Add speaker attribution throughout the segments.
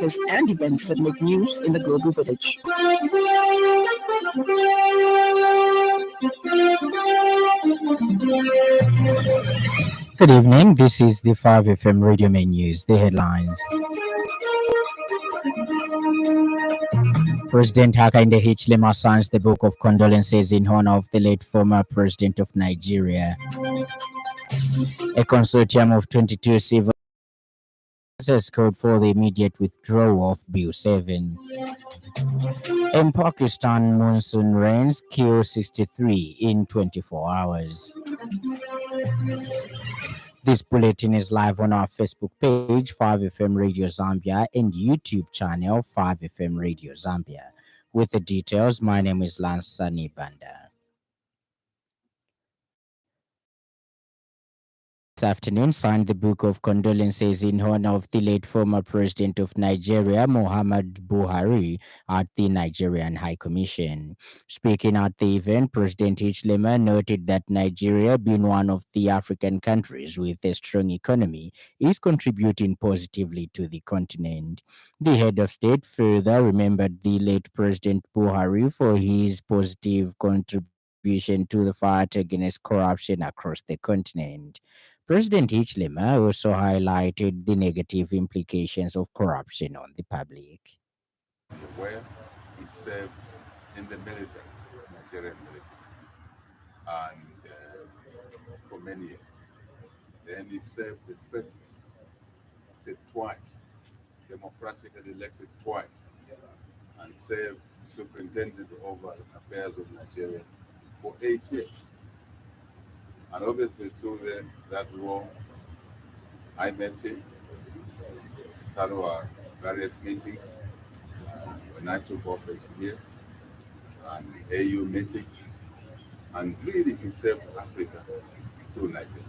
Speaker 1: and events that make news in the global village.
Speaker 2: Good evening. This is the 5FM Radio Main News. The headlines. President Hakainde Hichilema signs the book of condolences in honor of the late former president of Nigeria. A consortium of 22 civil has called for the immediate withdrawal of Bill 7. In Pakistan, monsoon rains kill 63 in 24 hours. This bulletin is live on our Facebook page, 5FM Radio Zambia, and YouTube channel, 5FM Radio Zambia. With the details, my name is Lance Sannie Banda. This afternoon signed the book of condolences in honor of the late former president of Nigeria, Muhammad Buhari, at the Nigerian High Commission. Speaking at the event, President Hichilema noted that Nigeria, being one of the African countries with a strong economy, is contributing positively to the continent. The head of state further remembered the late President Buhari for his positive contribution to the fight against corruption across the continent. President Hichilema also highlighted the negative implications of corruption on the public.
Speaker 3: Where he served in the military, Nigerian military, and for many years. Then he served as president, said twice, democratically elected twice, and served superintendent over the affairs of Nigeria for 8 years. And obviously through that role, I met him, had our various meetings when I took office here, and AU meetings, and really he served Africa through Nigeria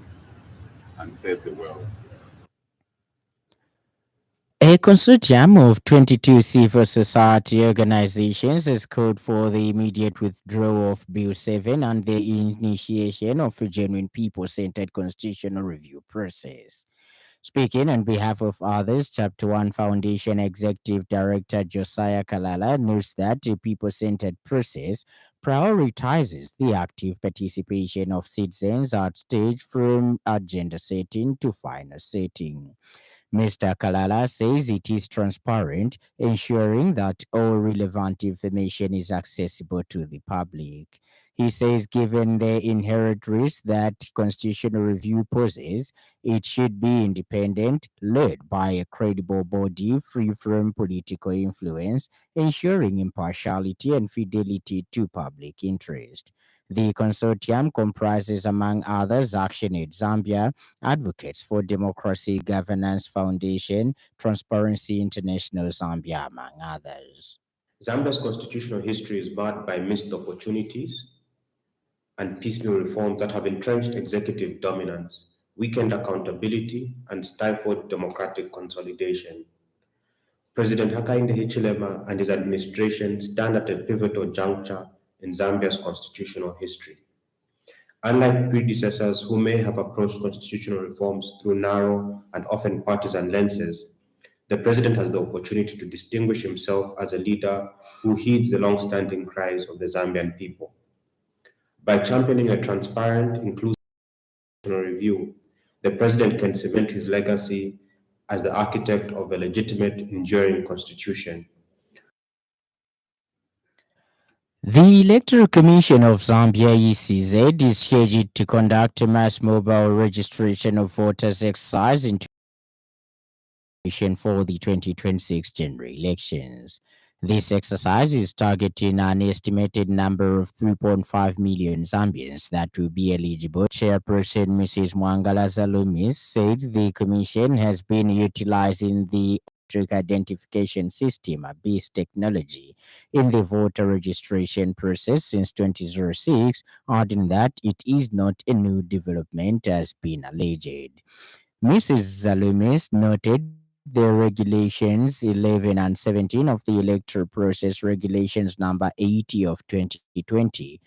Speaker 3: and served the world.
Speaker 2: A consortium of 22 civil society organizations has called for the immediate withdrawal of Bill 7 and the initiation of a genuine people-centered constitutional review process. Speaking on behalf of others, Chapter 1 Foundation Executive Director Josiah Kalala notes that the people-centered process prioritizes the active participation of citizens at stage from agenda setting to final setting. Mr. Kalala says it is transparent, ensuring that all relevant information is accessible to the public. He says, given the inherent risk that constitutional review poses, it should be independent, led by a credible body free from political influence, ensuring impartiality and fidelity to public interest. The consortium comprises, among others, ActionAid Zambia, Advocates for Democracy Governance Foundation, Transparency International Zambia, among others.
Speaker 4: Zambia's constitutional history is marked by missed opportunities and piecemeal reforms that have entrenched executive dominance, weakened accountability, and stifled democratic consolidation. President Hakainde Hichilema and his administration stand at a pivotal juncture in Zambia's constitutional history. Unlike predecessors who may have approached constitutional reforms through narrow and often partisan lenses, the president has the opportunity to distinguish himself as a leader who heeds the long-standing cries of the Zambian people. By championing a transparent, inclusive review, the president can cement his legacy as the architect of a legitimate, enduring constitution.
Speaker 2: The Electoral Commission of Zambia (ECZ) is scheduled to conduct a mass mobile registration of voters exercise in for the 2026 general elections. This exercise is targeting an estimated number of 3.5 million Zambians that will be eligible. Chairperson Mrs. Mwangala Zalumis said the commission has been utilizing the electronic identification system, BIS technology, in the voter registration process since 2006, adding that it is not a new development as been alleged. Mrs. Zalumis noted the regulations 11 and 17 of the electoral process regulations number 80 of 2020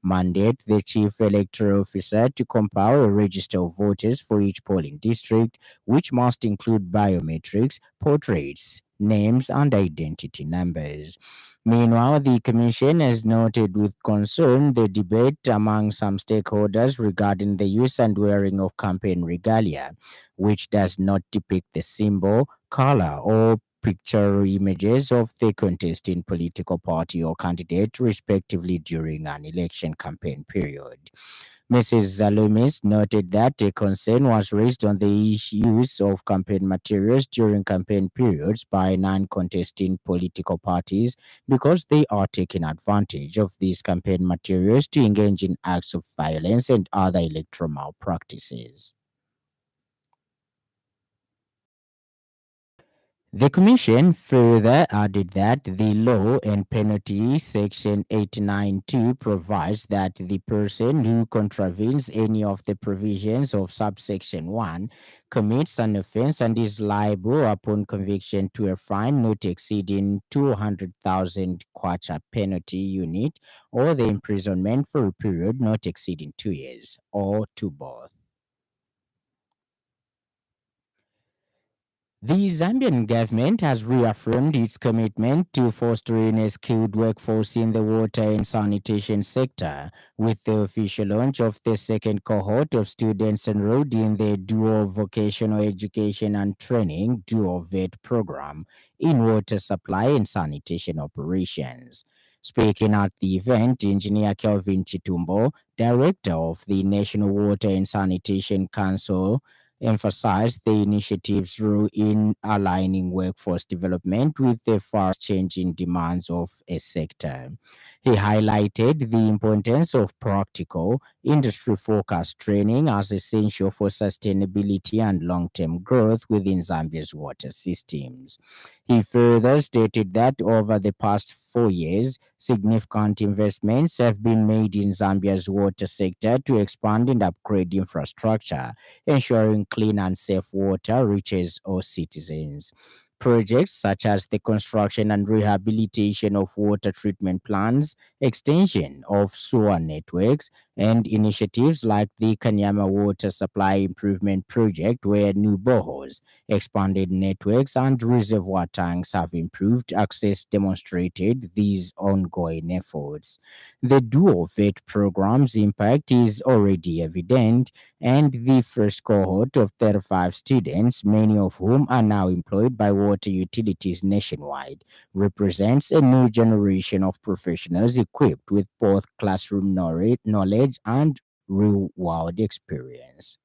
Speaker 2: mandate the chief electoral officer to compile a register of voters for each polling district, which must include biometrics, portraits, names, and identity numbers. Meanwhile, the Commission has noted with concern the debate among some stakeholders regarding the use and wearing of campaign regalia, which does not depict the symbol, color, or picture images of the contesting political party or candidate, respectively, during an election campaign period. Mrs. Zalumis noted that a concern was raised on the use of campaign materials during campaign periods by non contesting political parties because they are taking advantage of these campaign materials to engage in acts of violence and other electoral malpractices. The Commission further added that the law and penalty section 89.2 provides that the person who contravenes any of the provisions of subsection 1 commits an offense and is liable upon conviction to a fine not exceeding 200,000 kwacha penalty unit or the imprisonment for a period not exceeding 2 years or to both. The Zambian government has reaffirmed its commitment to fostering a skilled workforce in the water and sanitation sector, with the official launch of the second cohort of students enrolled in the Dual Vocational Education and Training Dual VET program in water supply and sanitation operations. Speaking at the event, Engineer Kelvin Chitumbo, director of the National Water and Sanitation Council, emphasized the initiative's role in aligning workforce development with the fast changing demands of a sector. He highlighted the importance of practical, industry focused training as essential for sustainability and long term growth within Zambia's water systems. He further stated that over the past 4 years, significant investments have been made in Zambia's water sector to expand and upgrade infrastructure, ensuring clean and safe water reaches all citizens. Projects such as the construction and rehabilitation of water treatment plants, extension of sewer networks, and initiatives like the Kanyama Water Supply Improvement Project, where new boreholes, expanded networks, and reservoir tanks have improved access, demonstrated these ongoing efforts. The dual VET program's impact is already evident, and the first cohort of 35 students, many of whom are now employed by water utilities nationwide, represents a new generation of professionals equipped with both classroom knowledge and real world experience.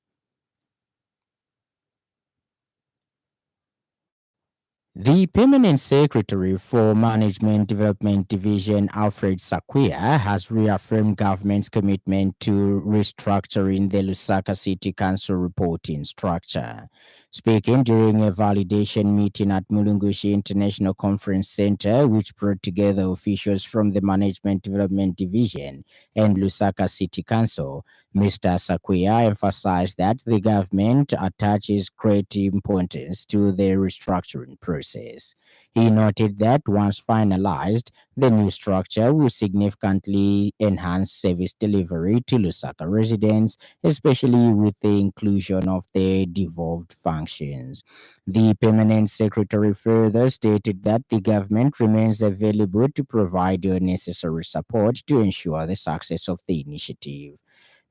Speaker 2: The Permanent Secretary for Management Development Division, Alfred Sakuya, has reaffirmed government's commitment to restructuring the Lusaka City Council reporting structure. Speaking during a validation meeting at Mulungushi International Conference Center, which brought together officials from the Management Development Division and Lusaka City Council, Mr. Sakuya emphasized that the government attaches great importance to the restructuring process. He noted that once finalized, the new structure will significantly enhance service delivery to Lusaka residents, especially with the inclusion of the devolved functions. The permanent secretary further stated that the government remains available to provide the necessary support to ensure the success of the initiative.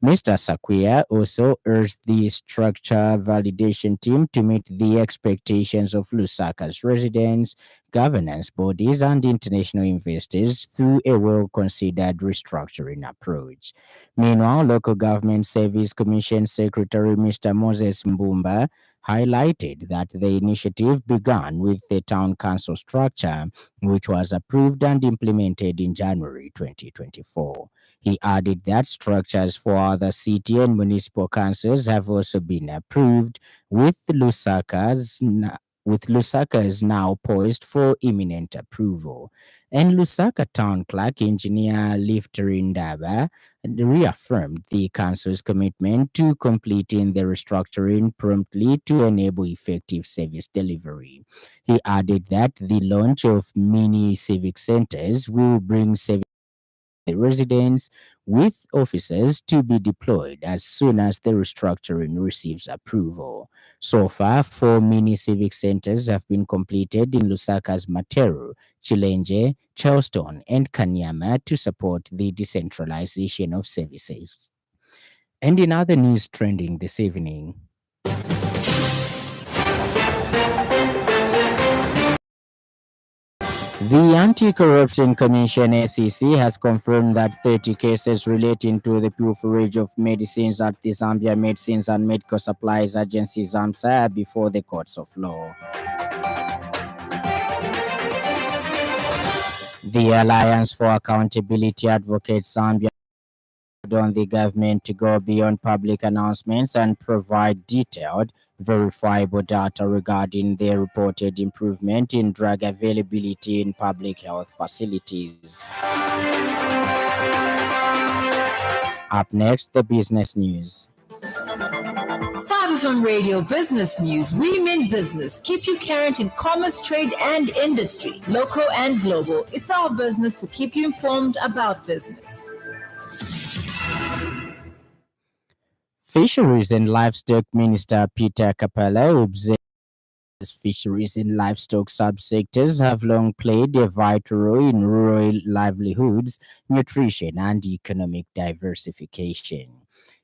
Speaker 2: Mr. Sakuya also urged the structure validation team to meet the expectations of Lusaka's residents, governance bodies, and international investors through a well considered restructuring approach. Meanwhile, Local Government Service Commission Secretary Mr. Moses Mbumba highlighted that the initiative began with the town council structure, which was approved and implemented in January 2024. He added that structures for other city and municipal councils have also been approved, with Lusaka's now poised for imminent approval. And Lusaka Town Clerk Engineer Lifterin Daba reaffirmed the council's commitment to completing the restructuring promptly to enable effective service delivery. He added that the launch of mini civic centers will bring service the residents, with officers to be deployed as soon as the restructuring receives approval. So far, 4 mini civic centers have been completed in Lusaka's Materu, Chilenje, Charleston, and Kanyama to support the decentralization of services. And in other news trending this evening, the Anti-Corruption Commission (SEC) has confirmed that 30 cases relating to the pilferage of medicines at the Zambia Medicines and Medical Supplies Agency (ZAMSA) are before the courts of law. The Alliance for Accountability advocates Zambia on the government to go beyond public announcements and provide detailed, verifiable data regarding the reported improvement in drug availability in public health facilities. Up next, the business news.
Speaker 1: 5FM Radio Business News. We mean business. Keep you current in commerce, trade, and industry, local and global. It's our business to keep you informed about business.
Speaker 2: Fisheries and Livestock Minister Peter Capella observed fisheries and livestock subsectors have long played a vital role in rural livelihoods, nutrition, and economic diversification.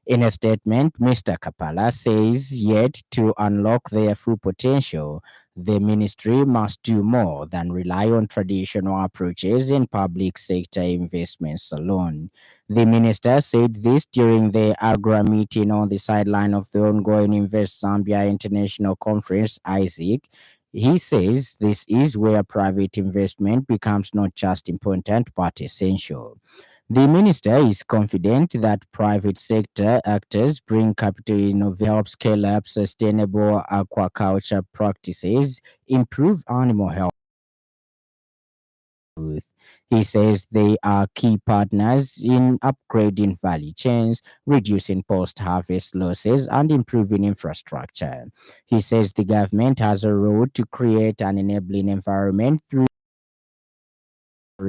Speaker 2: In a statement, Mr. Kapala says yet to unlock their full potential, the ministry must do more than rely on traditional approaches in public sector investments alone. The minister said this during the AGRA meeting on the sideline of the ongoing Invest Zambia International Conference, ISIC. He says this is where private investment becomes not just important but essential. The minister is confident that private sector actors bring capital innovation, help scale up sustainable aquaculture practices, improve animal health. He says they are key partners in upgrading value chains, reducing post-harvest losses, and improving infrastructure. He says the government has a role to create an enabling environment through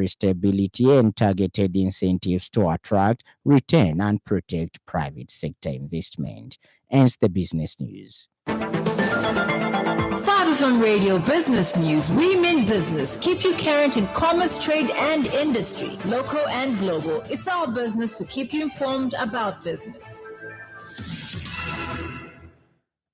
Speaker 2: stability and targeted incentives to attract, retain, and protect private sector investment. Ends the business news.
Speaker 1: 5FM Radio Business News. We mean business. Keep you current in commerce, trade, and industry, local and global. It's our business to keep you informed about business.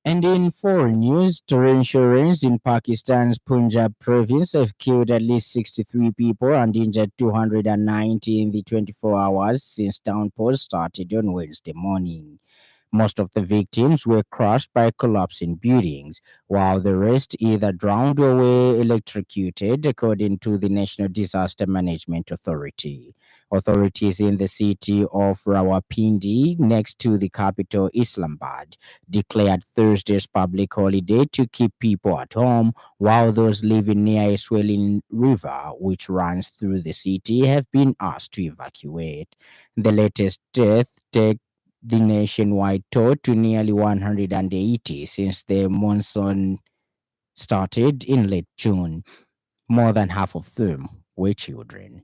Speaker 2: And in foreign news, terror insurance in Pakistan's Punjab province have killed at least 63 people and injured 290 in the 24 hours since downpours started on Wednesday morning. Most of the victims were crushed by collapsing buildings, while the rest either drowned or were electrocuted, according to the National Disaster Management Authority. Authorities in the city of Rawalpindi, next to the capital Islamabad, declared Thursday's public holiday to keep people at home, while those living near a swelling river which runs through the city have been asked to evacuate. The latest death takes the nationwide toll to nearly 180 since the monsoon started in late June. More than half of them were children.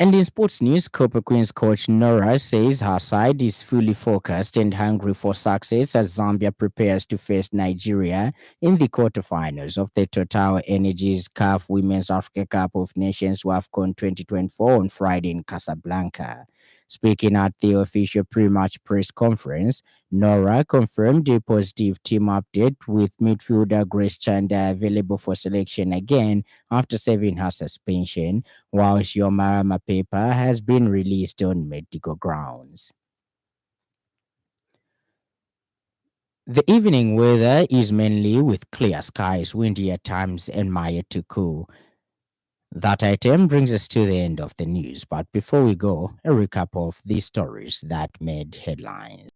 Speaker 2: And in sports news, Copper Queens coach Nora says her side is fully focused and hungry for success as Zambia prepares to face Nigeria in the quarterfinals of the Total Energies CAF Women's Africa Cup of Nations WAFCON 2024 on Friday in Casablanca. Speaking at the official pre-match press conference, Nora confirmed a positive team update with midfielder Grace Chanda available for selection again after serving her suspension, while Xiomara Mapepa has been released on medical grounds. The evening weather is mainly with clear skies, windy at times, and mild to cool. That item brings us to the end of the news, but before we go, a recap of the stories that made headlines.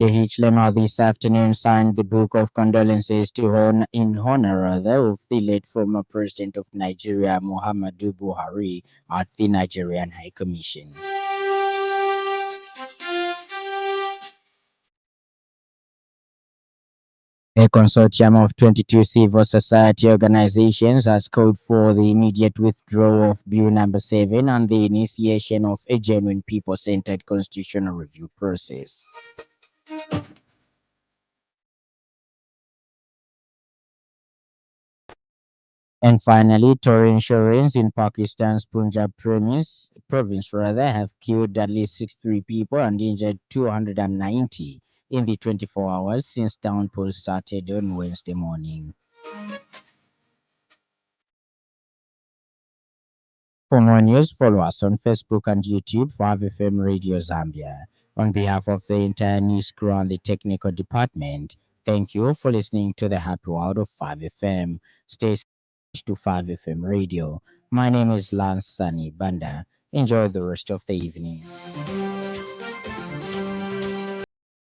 Speaker 2: Hichilema this afternoon signed the book of condolences in honor rather of the late former president of Nigeria, Muhammadu Buhari, at the Nigerian High Commission. A consortium of 22 civil society organizations has called for the immediate withdrawal of Bill number 7 and the initiation of a genuine people centered constitutional review process. And finally, torrential insurance in Pakistan's Punjab province rather have killed at least 63 people and injured 290 in the 24 hours since downpours started on Wednesday morning. For more news, follow us on Facebook and YouTube for FM Radio Zambia. On behalf of the entire news crew and the technical department, thank you for listening to the happy world of 5FM. Stay to 5FM Radio. My name is Lance Sannie Banda. Enjoy the rest of the evening.